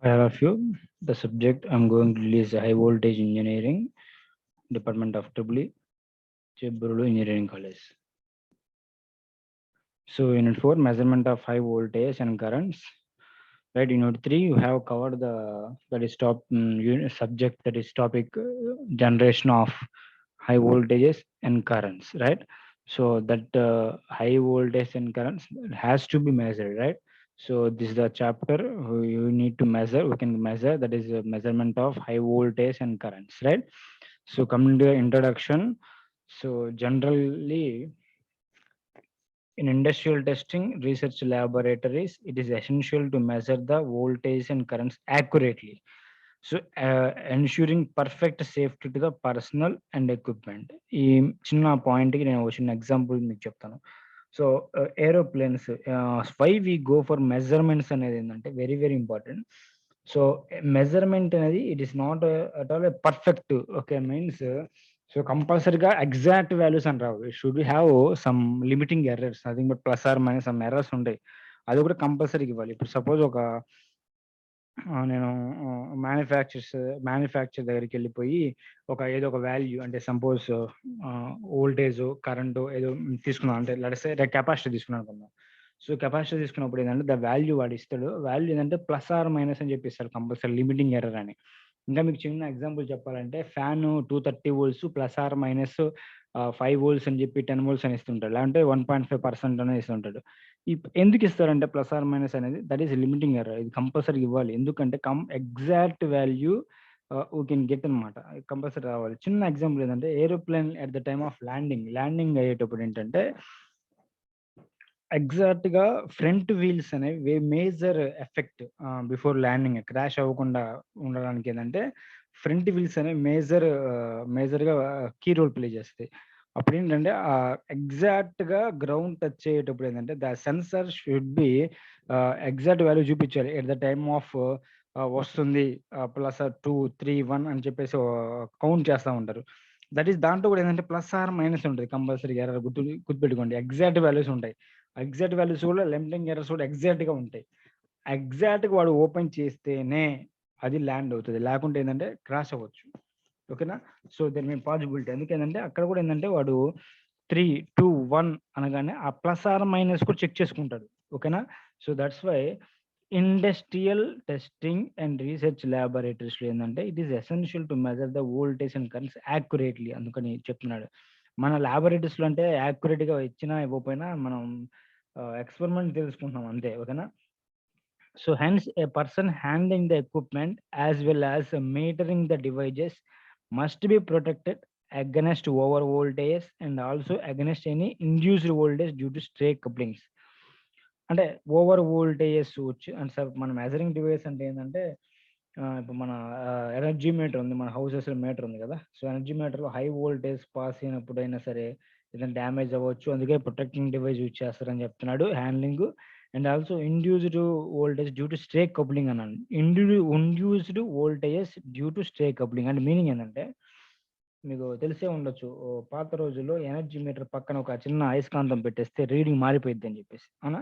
Hi, all of you. The subject I'm going to release high voltage engineering, Department of EEE, Cheburulu Engineering College. So, unit 4, measurement of high voltage and currents. Right, unit 3, you have covered the that is unit subject, that is topic, generation of high voltages and currents. Right, so that high voltage and currents has to be measured. Right, so this is the chapter you need to measure. We can measure, that is a measurement of high voltage and currents. Right, so coming to the introduction. So generally, in industrial testing research laboratories, it is essential to measure the voltage and currents accurately. So, ensuring perfect safety to the personnel and equipment. ఈ చిన్న పాయింట్కి నేను ఒక చిన్న example మీకు చెప్తాను. So, aeroplanes, why we go for measurements అనేది ఏంటంటే very very important. So, measurement అనేది it is not at all perfect. Okay, means so కంపల్సరీగా ఎగ్జాక్ట్ వాల్యూస్ అని రావు. It should have some limiting errors, nothing but plus are minus some errors ఉంటాయి. అది కూడా కంపల్సరీగా ఇవ్వాలి. ఇప్పుడు సపోజ్ ఒక నేను మ్యానుఫ్యాక్చర్ దగ్గరికి వెళ్ళిపోయి ఏదో ఒక వాల్యూ అంటే సపోజ్ వోల్టేజ్ కరెంటు ఏదో తీసుకున్నాను, అంటే లెట్స్ సే కెపాసిటీ తీసుకున్నాను అనుకుందాం. సో కెపాసిటీ తీసుకున్నప్పుడు ఏంటంటే ద వాల్యూ వాడు ఇస్తాడు. వాల్యూ ఏంటంటే ప్లస్ ఆర్ మైనస్ అని చెప్పిస్తాడు కంపల్సరీ, లిమిటింగ్ ఎర్రర్ అని. ఇంకా మీకు చిన్న ఎగ్జాంపుల్ చెప్పాలంటే fan 230 volts plus are minus 5 volts అని చెప్పి 10 వోల్ట్స్ అని ఇస్తుంటాడు, లేదంటే 1.5% అనేది ఇస్తుంటాడు. ఎందుకు ఇస్తారంటే ప్లస్ ఆర్ మైనస్ అనేది దట్ ఈస్ లిమిటింగ్ ఎర్రర్. ఇది కంపల్సరీ ఇవ్వాలి, ఎందుకంటే exact value we can get అనమాట, కంపల్సరీ రావాలి. చిన్న ఎగ్జాంపుల్ ఏంటంటే aeroplane at the time of landing అయ్యేటప్పుడు ఏంటంటే ఎగ్జాక్ట్ గా ఫ్రంట్ వీల్స్ అనేవి major effect before landing crash అవ్వకుండా ఉండడానికి ఏంటంటే ఫ్రంట్ వీల్స్ అనేవి మేజర్ గా కీ రోల్ ప్లే చేస్తాయి. అప్పుడు ఏంటంటే ఎగ్జాక్ట్ గా గ్రౌండ్ టచ్ అయ్యేటప్పుడు ఏంటంటే the sensor should be exact value చూపించాలి ఎట్ ద టైమ్ ఆఫ్ వస్తుంది ప్లస్ 2 3 1 అని చెప్పేసి కౌంట్ చేస్తూ ఉంటారు. దట్ ఈస్ దాంట్లో కూడా ఏంటంటే ప్లస్ ఆర్ మైనస్ ఉంటుంది కంపల్సరీ. ఎర్రర్ గుర్తుపెట్టుకోండి, ఎగ్జాక్ట్ వాల్యూస్ ఉంటాయి. ఎగ్జాక్ట్ వాల్యూస్ కూడా లిమిటింగ్ ఎర్రర్స్ కూడా ఎగ్జాక్ట్ గా ఉంటాయి. ఎగ్జాక్ట్ గా వాడు ఓపెన్ చేస్తేనే అది ల్యాండ్ అవుతుంది, లేకుంటే ఏంటంటే క్రాష్ అవ్వచ్చు. ఓకేనా, సో దెర్ మీ పాసిబిలిటీ. ఎందుకంటే అక్కడ కూడా ఏంటంటే వాడు 3 2 1 అనగానే ఆ ప్లస్ ఆర్ మైనస్ కూడా చెక్ చేసుకుంటాడు. ఓకేనా, so that's why industrial testing and research laboratories లో ఏంటంటే it is essential to measure the voltage and currents accurately. అందుకని చెప్తున్నాడు. మన ల్యాబొరేటరీస్ లో అంటే యాక్యురేట్ గా ఇచ్చినా ఇవ్వకపోయినా మనం ఎక్స్పెరిమెంట్ తెలుసుకుంటున్నాం అంతే. ఓకేనా, so hence a person handling the equipment as well as metering the devices must be protected against over voltage and also against any induced voltage due to stray couplings. అంటే over voltages అంటే sir మన measuring device అంటే ఏంటంటే ఇప్పుడు మన energy meter ఉంది, మన houses metre ఉంది కదా. సో ఎనర్జీ మీటర్ లో హై వోల్టేజ్ పాస్ అయినప్పుడైనా సరే ఏదైనా డ్యామేజ్ అవ్వచ్చు, అందుకే ప్రొటెక్టింగ్ డివైస్ యూజ్ చేస్తారని చెప్తున్నాడు handling. And also induced voltage due to stray coupling అన్నాను. Induced voltages due to stray coupling అంటే మీనింగ్ ఏంటంటే మీకు తెలిసే ఉండొచ్చు, పాత రోజుల్లో ఎనర్జీ మీటర్ పక్కన ఒక చిన్న అయస్కాంతం పెట్టేస్తే రీడింగ్ మారిపోయింది అని చెప్పేసి. అవునా,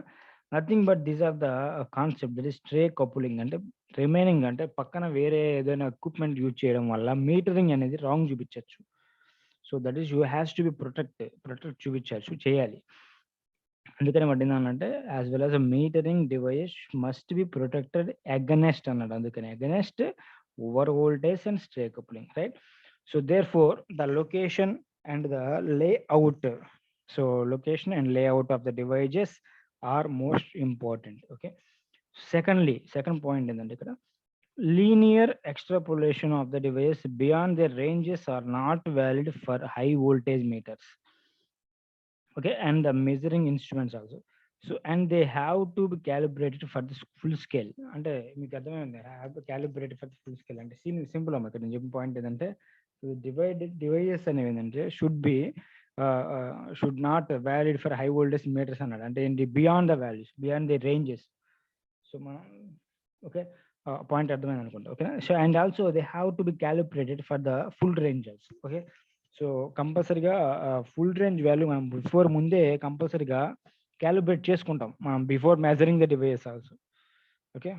nothing but these are the concept, that is stray coupling. అంటే రిమైనింగ్ అంటే పక్కన వేరే ఏదైనా ఎక్విప్మెంట్ యూజ్ చేయడం వల్ల మీటరింగ్ అనేది రాంగ్ చూపించవచ్చు. So that is you has to be protect చూపించచ్చు చేయాలి. అందుకని పట్టిందనంటే as well as metering device must be protected against అన్నాడు. అందుకని against over voltage and stray coupling, right. So therefore the location and the layout, so location and layout of the devices are most important. Okay, second point ఏంటంటే ఇక్కడ linear extrapolation of the device beyond the ranges are not valid for high voltage meters. Okay, and the measuring instruments also. So and they have to be calibrated for the full scale. అంటే మీకు అర్థమైంది, have to calibrate for the full scale అంటే simple అమ్మ. ఇక్కడ నేను చెప్పిన point ఏంటంటే devices అనేవి ఏంటంటే should not valid for high voltage meters అన్నాడు. అంటే ఏంటి, beyond the values, beyond the ranges. So మనం ఓకే, పాయింట్ అర్థమైంది అనుకుంటా. Okay, so and also they have to be calibrated for the full range also. Okay, so కంపల్సరీగా full range value మనం ముందే కంపల్సరీగా క్యాలిబ్రేట్ చేసుకుంటాం మనం before measuring the device also. Okay,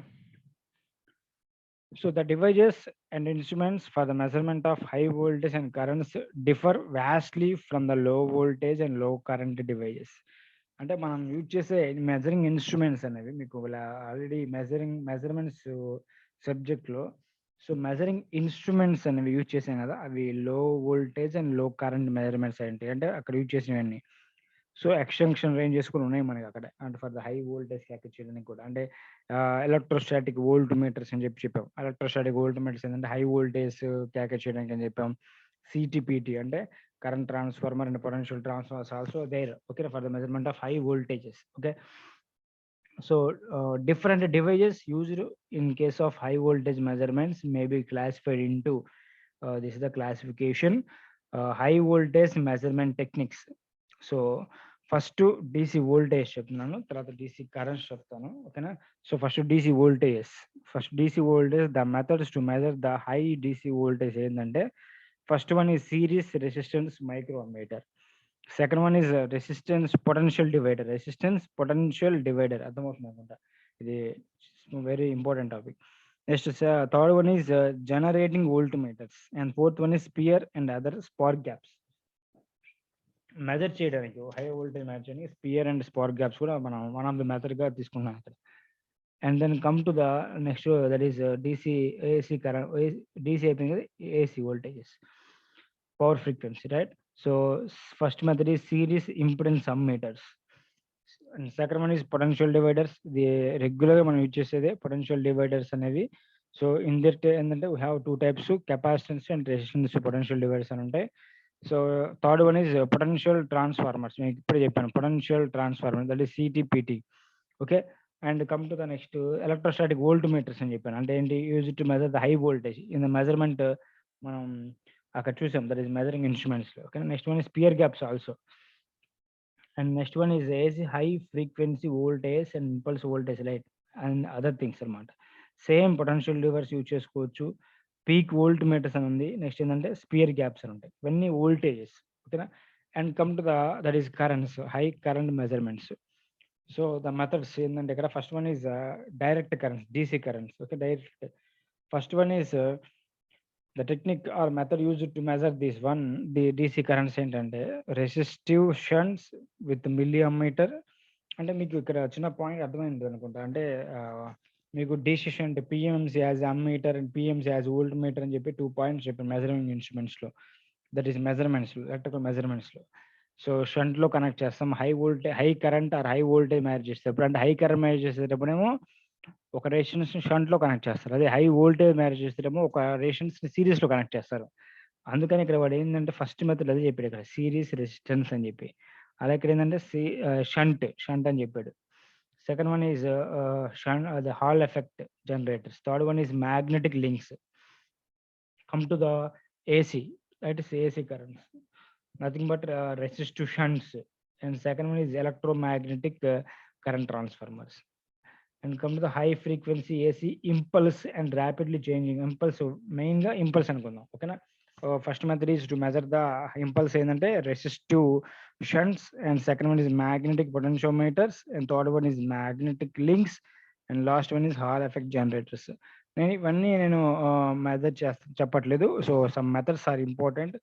So the devices and instruments for the measurement of high voltage and currents differ vastly from the low voltage and low current devices. అంటే మనం use చేసే measuring instruments అనేవి మీకు already measurements సబ్జెక్ట్లో so measuring instruments అనేవి use చేసాం కదా అవి లో వోల్టేజ్ అండ్ లో కరెంట్ మెజర్మెంట్స్ ఏంటి అంటే అక్కడ యూజ్ చేసినవన్నీ సో ఎక్స్టెన్షన్ రేంజెస్ కూడా ఉన్నాయి మనకి అక్కడ అంటే for the high voltage capture చేయడానికి కూడా అంటే ఎలక్ట్రోస్టాటిక్ వోల్ట్ మీటర్స్ అని చెప్పాం ఎలక్ట్రోస్టాటిక్ వోల్ట్ మీటర్స్ ఏంటంటే హై వోల్టేజ్ క్యాప్చర్ చేయడానికి అని చెప్పాం సిటిపిటి అంటే current transformer and potential transformers also there okay for the measurement of high voltages okay so different devices used in case of high voltage measurements may be classified into this is the classification high voltage measurement techniques so first DC voltage చెప్తున్నాను తర్వాత DC currents చెప్తాను ఓకేనా so first DC voltages first DC voltage the methods to measure the high DC voltage ఏంటంటే first one is series resistance microammeter second one is resistance potential divider అర్థమవుతుంది అనుకుంటా ఇది very important topic next third one is generating voltmeters and fourth one is sphere and other spark gaps measure చేయడానికి high voltage measure చేయడానికి sphere and spark gaps కూడా మనం one of the method గా తీసుకున్నాం ఇక్కడ and then come to the next that is DC AC current DC అయిపోయింది కదా AC voltages power frequency right so first method is series impedance sum meters and second one is potential dividers the regular మనం use చేసేదే potential dividers అనేవి so in that ఏంటంటే we have two types capacitance and resistance potential dividers అని ఉంటాయి so third one is potential transformers నేను ఇప్పుడే చెప్పాను potential transformer that is CTPT okay and come to the next electrostatic volt meters అని చెప్పాను అంటే ఏంటి use to measure the high voltage in the measurement మనం అక్కడ చూసాం దట్ ఈస్ మెజరింగ్ ఇన్స్ట్రుమెంట్స్ లో okay next one is sphere gaps also and next one is AC high frequency voltage and impulse voltage light and other things అనమాట same potential dividers use చేసుకోవచ్చు peak volt meters అని ఉంది next ఏంటంటే spear gaps అని ఉంటాయి ఇవన్నీ voltages ఓకేనా and come to the that is currents high current measurements so the methods ఏంటంటే ఇక్కడ first one is direct currents DC currents okay direct first one is the technique or method used to measure this one the DC currents ఏంటంటే resistive షంట్స్ with మిల్లియమ్మీటర్ అంటే మీకు ఇక్కడ చిన్న point అర్థమైంది అనుకుంటా అంటే మీకు DC shunt PMC as ammeter and PMC as volt meter అని చెప్పి 2 పాయింట్స్ చెప్పాను మెజరింగ్ ఇన్స్ట్రుమెంట్స్ లో that is measurements electrical measurements లో సో షంట్ లో కనెక్ట్ చేస్తాం high voltage high current or high voltage మ్యారేజ్ చేసేటప్పుడు అంటే హై కరెంట్ మ్యారేజ్ చేసేటప్పుడేమో ఒక రేషన్స్ షంట్ లో కనెక్ట్ చేస్తారు అదే హై వోల్టేజ్ మ్యారేజ్ చేసేటప్పుడు ఒక రేషన్స్ సిరీస్ లో కనెక్ట్ చేస్తారు అందుకని ఇక్కడ వాడు ఏంటంటే ఫస్ట్ మెథడ్ అదే చెప్పాడు ఇక్కడ సిరీస్ రెసిస్టెన్స్ అని చెప్పి అలా ఇక్కడ ఏంటంటే షంట్ అని చెప్పాడు second one is the Hall effect generators third one is magnetic links come to the AC that is AC currents nothing but resistive shunts and second one is electromagnetic current transformers and come to the high frequency AC impulse and rapidly changing impulse main ga impulse అనుకుందాం ఓకేనా first method is to measure the impulse ఏంటంటే resistive shunts and second one is magnetic potentiometers and third one is magnetic links and last one is Hall effect generators నేను ఇవన్నీ నేను method చెప్పట్లేదు so some methods are important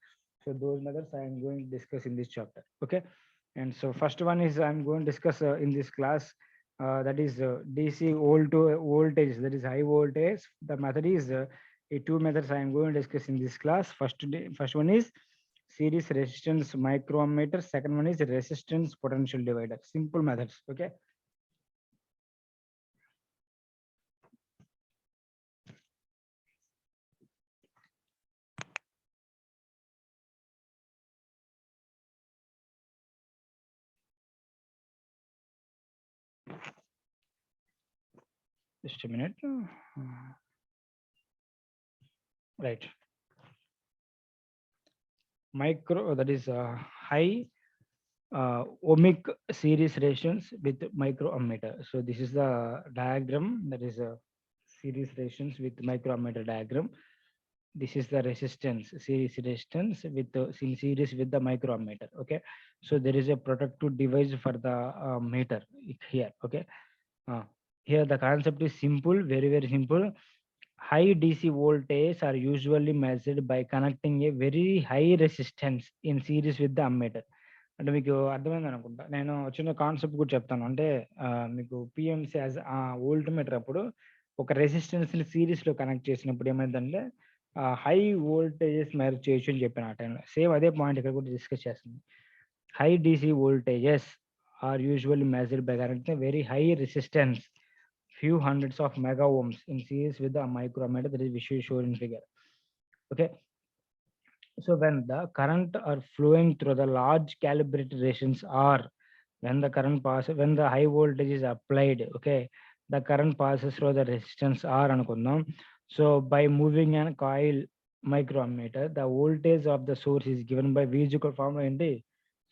so those methods I'm going to discuss in this chapter okay and so first one is I'm going discuss in this class that is DC voltage that is high voltage the method is two methods I am going to discuss in this class first one is series resistance microammeter second one is resistance potential divider simple methods okay just a minute right micro that is high ohmic series resistance with microammeter so this is the diagram that is a series resistance with microammeter diagram this is the series resistance with in series with the microammeter okay so there is a protective device for the meter here okay here the concept is simple very simple high DC voltage are usually measured by connecting a very high resistance in series with the ammeter. అంటే మీకు అర్థమైంది అనుకుంటా. నేను చిన్న concept కూడా చెప్తాను. అంటే మీకు పిఎంసి యాజ్ వోల్ట్ మీటర్ అప్పుడు ఒక రెసిస్టెన్స్‌ని సీరీస్‌లో కనెక్ట్ చేసినప్పుడు ఏమైందంటే హై వోల్టేజెస్ మెజర్ చేయొచ్చు అని చెప్పాను ఆ టైంలో. సేమ్ అదే పాయింట్ ఇక్కడ కూడా డిస్కస్ చేస్తుంది. High DC voltages are usually measured by connecting very high resistance few hundreds of mega ohms in series with the micrometer that is visually shown in figure. Okay, so when the current are flowing through the large calibrated resistance R, when the current passes, when the high voltage is applied, okay, the current passes through the resistance R anukundam. So by moving an coil micrometer, the voltage of the source is given by V is equal formula ఏంటి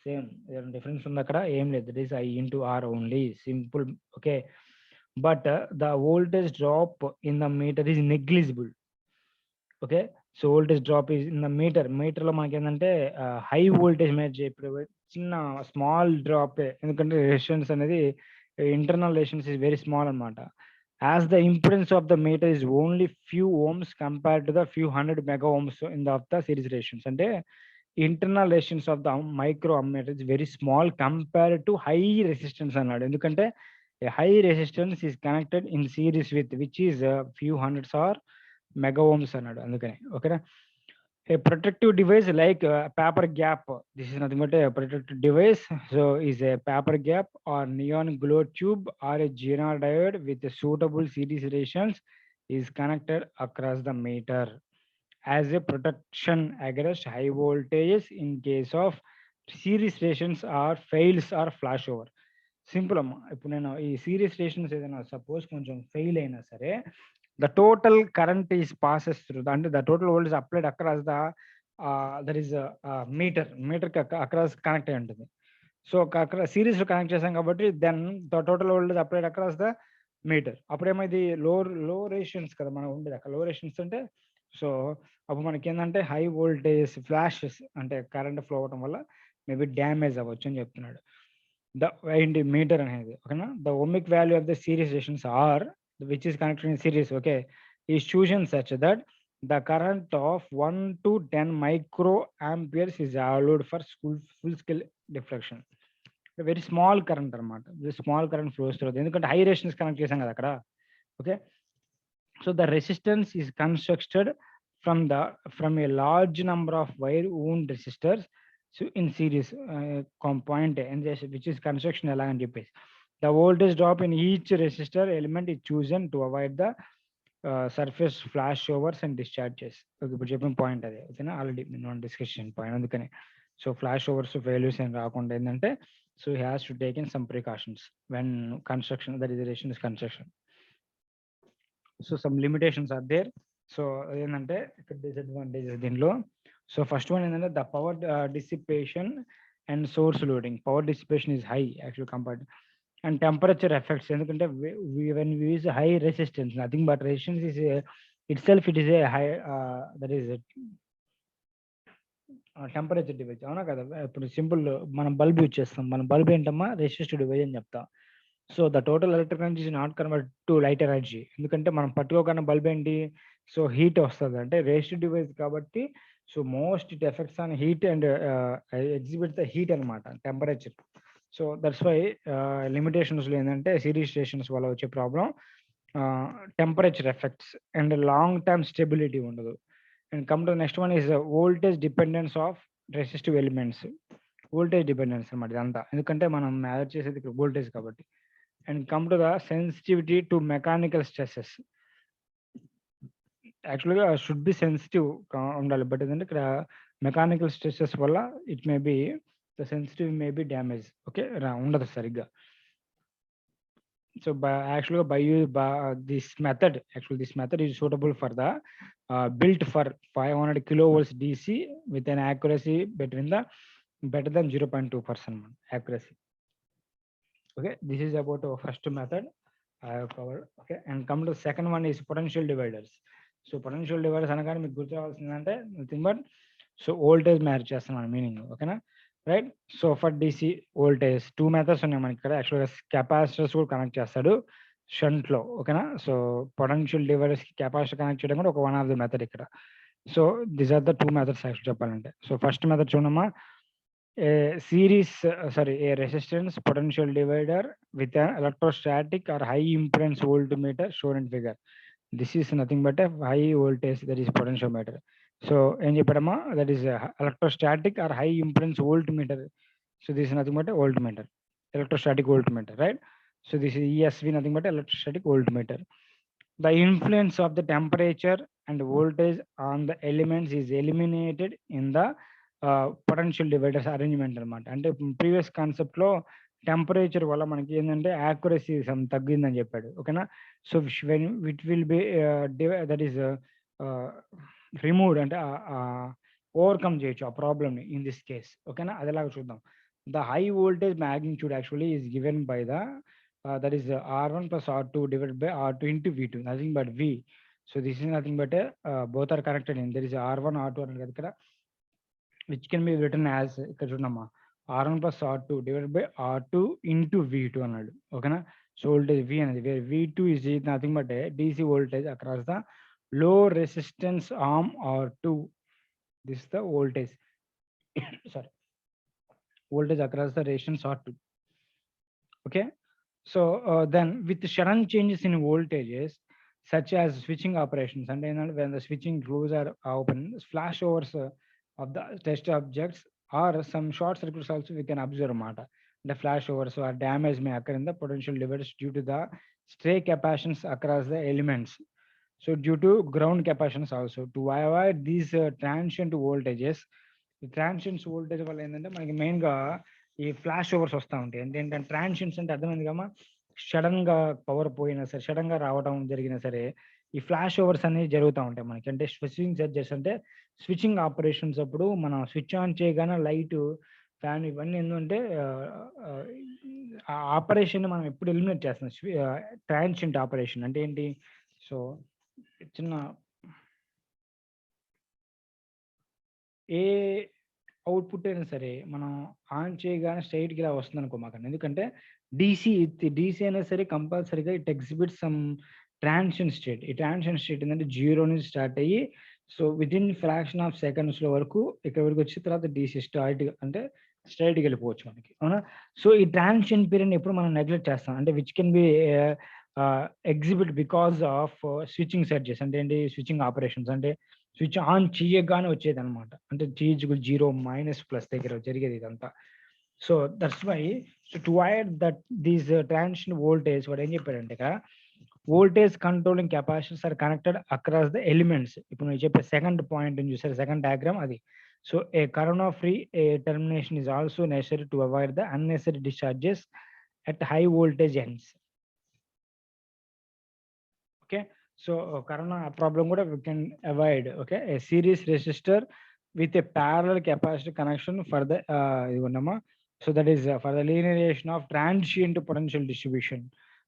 same difference ఉంది అక్కడ ఏం లేదు, that is I into R only, simple. Okay, but the voltage drop in the meter is negligible. Okay, so voltage drop is in the meter లో మనకి ఏంటంటే high voltage మీద ఇప్పుడు చిన్న స్మాల్ డ్రాప్, ఎందుకంటే రెసిస్టెన్స్ అనేది internal resistance is very small అనమాట. As the impedance of the meter is only few ohms compare to the few hundred mega ohms in the of the series resistance. అంటే internal resistance of the micro ammeter is very small compare to high resistance అన్నాడు. ఎందుకంటే a high resistance is connected in series with which is few hundreds or mega ohms అన్నాడు. అందుకని ఓకేనా. A protective device like paper gap, this is nothing but a protective device. So is a paper gap or neon glow tube or a GNR diode with a suitable series resistance is connected across the meter as a protection against high voltages in case of series resistance or fails or flashover. Simple అమ్మా. ఇప్పుడు నేను ఈ series stations ఏదైనా suppose కొంచెం fail అయినా సరే, the total current is passes through, అంటే the total voltage applied across the that is మీటర్కి అక్రాస్ కనెక్ట్ అయి ఉంటుంది. సో అక్కడ సిరీస్లో కనెక్ట్ చేసాం కాబట్టి then the total voltage applied across the meter. అప్పుడేమైంది లో రేషన్స్ కదా మనం ఉండేది అక్కడ. లో రేషన్స్ అంటే సో అప్పుడు మనకి ఏంటంటే హై వోల్టేజ్ ఫ్లాషెస్ అంటే కరెంట్ ఫ్లో అవడం వల్ల మేబీ డ్యామేజ్ అవ్వచ్చు అని చెప్తున్నాడు. The meter అనేది ఓకేనా. The ohmic value of the series resistance R which is connected in series, okay, is chosen such that the current of 1 to 10 micro amperes is allowed for full scale deflection. Very small current అనమాట. Small current flows through, ఎందుకంటే high resistance connect చేసాం కదా అక్కడ. Okay, so the resistance is constructed from a large number of wire wound resistors so in series point and this which is construction ఎలా అని చెప్పేసి the voltage drop in each resistor element is chosen to avoid the surface flashovers and discharges. ఇప్పుడు చెప్పిన point అదే ఓకేనా, already నేను discussion point. అందుకని so flashovers failures ఏం రాకుండా ఏంటంటే so he has to take in some precautions when construction that is resistance construction. So some limitations are there. So ఏంటంటే ఇక్కడ డిసడ్వాంటేజెస్ దీనిలో. సో ఫస్ట్ వన్ ఏంటంటే the power dissipation and source loading. Power dissipation is high actual compared and temperature effects, ఎందుకంటే when we use high resistance nothing but resistance is itself it is a high that is temperature device, అవునా కదా. ఇప్పుడు simple మనం bulb use చేస్తాం, మన bulb ఏంటమ్మా resistive device అని చెప్తాం. So the total electric energy is not convert to light energy, ఎందుకంటే మనం పట్టుకోకుండా బల్బ్ ఏంటి సో హీట్ వస్తుంది అంటే రెసిస్టివ్ డివైస్ కాబట్టి. So most it effects on heat and exhibit the heat అనమాట, temperature. So that's why limitations ఏంటంటే series stations వల్ల వచ్చే problem temperature effects and long term stability ఉండదు. And come to next one is voltage dependence of resistive elements. Voltage dependence అనమాట ఇదంతా, ఎందుకంటే మనం marriage చేసేది ఇక్కడ వోల్టేజ్ కాబట్టి. And come to the sensitivity to mechanical stresses. యాక్చువల్గా షుడ్ బి సెన్సిటివ్ ఉండాలి, బట్ ఏంటంటే ఇక్కడ మెకానికల్ స్ట్రెసెస్ వల్ల it may be the sensitive may be damage. Okay, ఉండదు సరిగ్గా. So actually by this method is suitable for the built for 500 kilovolts DC with an accuracy better than 0.2% accuracy. Okay, this is about our first method I have covered. Okay, and come to the second one is potential dividers. So potential dividers అనగానే మీకు గుర్తు రావాల్సిందంటే nothing but so voltage match చేస్తున్నాను meaning. ఓకేనా, right. So for DC voltage 2 methods ఉన్నాయి మనకి ఇక్కడ. యాక్చువల్గా capacitors కూడా కనెక్ట్ చేస్తాడు, షంట్ లో, ఓకేనా. సో పొటెన్షియల్ డివైడర్స్ కి కెపాసిటర్ కనెక్ట్ చేయడం కూడా ఒక వన్ ఆఫ్ ది మెథడ్ ఇక్కడ. So these are the two methods actual చెప్పాలంటే. సో ఫస్ట్ మెథడ్ చూడమ్మా, a series a resistance potential divider with electrostatic or high impedance voltmeter shown in figure. This is nothing but a high voltage, that is potentiometer. So ఏం చెప్పాడమ్మా, that is electrostatic or high impedance voltmeter. So this is nothing but a voltmeter, electrostatic voltmeter, right? So this is ESV, nothing but electrostatic voltmeter. The influence of the temperature and voltage on the elements is eliminated in the potential dividers arrangement అనమాట. అంటే previous concept లో temperature వల్ల మనకి ఏంటంటే accuracy some తగ్గిందని చెప్పాడు, ఓకేనా. So when it will be that is removed, అంటే ఓవర్కమ్ చేయొచ్చు ఆ ప్రాబ్లమ్ని ఇన్ దిస్ కేస్, ఓకేనా. అదేలాగా చూద్దాం. The high voltage magnitude actually is given by the that is R1 plus R2 divided by R2 into V2, nothing but V. So this is nothing but both are connected in, there is R1 R2 and ikkada, which can be written as ikkada chudamma, R1 plus R2 divided by R2 into V2 anadu, okay na. So voltage V anadi, where V2 is nothing but a DC voltage across the low resistance arm R2. This is the voltage sorry, voltage across the resistance R2. Okay. So then with sudden changes in voltages such as switching operations, and then when the switching grooves are open, flashovers of the test objects or some short circuits also we can observe mata. The flashovers or damage may occur in the potential dividers due to the stray capacitance across the elements. So due to ground capacitance also, to avoid these transient voltages, ఈ ట్రాన్షియన్స్ voltage వల్ల ఏంటంటే మనకి మెయిన్గా ఈ flash overs వస్తూ ఉంటాయి. ఏంటంటే ట్రాన్షియన్స్ అంటే అర్థమైంది కమ్మా, సడన్ గా పవర్ పోయినా సరే, సడన్ గా రావడం జరిగినా సరే ఈ ఫ్లాష్ ఓవర్స్ అనేవి జరుగుతూ ఉంటాయి మనకి. అంటే స్విచ్చింగ్ సర్జెస్ అంటే స్విచ్చింగ్ ఆపరేషన్స్ అప్పుడు మనం స్విచ్ ఆన్ చేయగానే లైట్, ఫ్యాన్ ఇవన్నీ ఏంటంటే ఆ ఆపరేషన్ మనం ఎప్పుడు ఎలిమినేట్ చేస్తాం. ట్రాన్షియంట్ ఆపరేషన్ అంటే ఏంటి? సో చిన్న ఏ అవుట్పుట్ అయినా సరే మనం ఆన్ చేయగానే స్ట్రైట్‌గా ఇలా వస్తుంది అనుకో మాకన్నా. ఎందుకంటే డీసీ అయినా సరే కంపల్సరీగా it exhibits some transition state. ఈ ట్రాన్సిషన్ స్టేట్ ఏంటంటే 0 నుంచి స్టార్ట్ అయ్యి సో వితిన్ ఫ్రాక్షన్ ఆఫ్ సెకండ్స్‌లో వరకు ఇక్కడ వరకు వచ్చిన తర్వాత డీసీ అంటే స్ట్రైట్‌గా వెళ్ళిపోవచ్చు మనకి, అవునా? సో ఈ ట్రాన్సిషన్ పీరియడ్‌ని ఎప్పుడు మనం నెగ్లెక్ట్ చేస్తాం. అంటే which can be exhibit because of switching surges. అంటే ఏంటి? స్విచ్చింగ్ ఆపరేషన్స్ అంటే స్విచ్ ఆన్ చేయగానే వచ్చేదనమాట. అంటే T=0 -+ దగ్గర జరిగేది ఇదంతా. So that's why to avoid that these transition voltage వాడు ఏం చెప్పాడంటే ఇక్కడ voltage controlling capacitors are connected across the elements. ఇప్పుడు నేను చెప్పే సెకండ్ పాయింట్ చూసారు, సెకండ్ డయాగ్రామ్ అది. So a corona free a termination is also necessary to avoid the unnecessary discharges at high voltage ends. Okay, so corona problem kuda we can avoid. Okay, a series resistor with a parallel capacitor connection for the so that is for the linearization of transient potential distribution.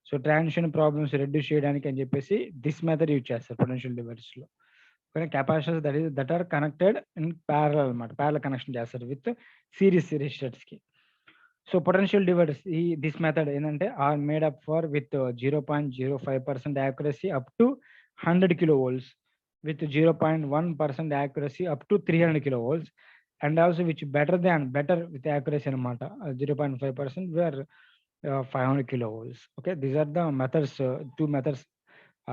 So transient problems reduce cheyadaniki ani cheppesi this method use cheస్తారు potential dividers lo. Okay, capacitors that are connected in parallel parallel connection చేస్తారు with series resistors ki. So potential dividers, this method are made up for with 0.05% accuracy up to 100 kilovolts, with 0.1% accuracy up to 300 kilovolts, and also which better with accuracy 0.5% where 500 kilovolts. Okay, these are the methods, two methods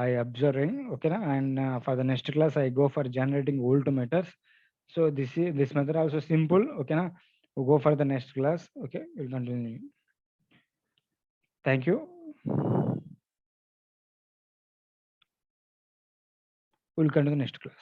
I observing. Okay, and for the next class I go for generating voltmeters. So this method also simple. Okay, we'll go for the next class. Okay, we'll continue. Thank you. We'll continue the next class.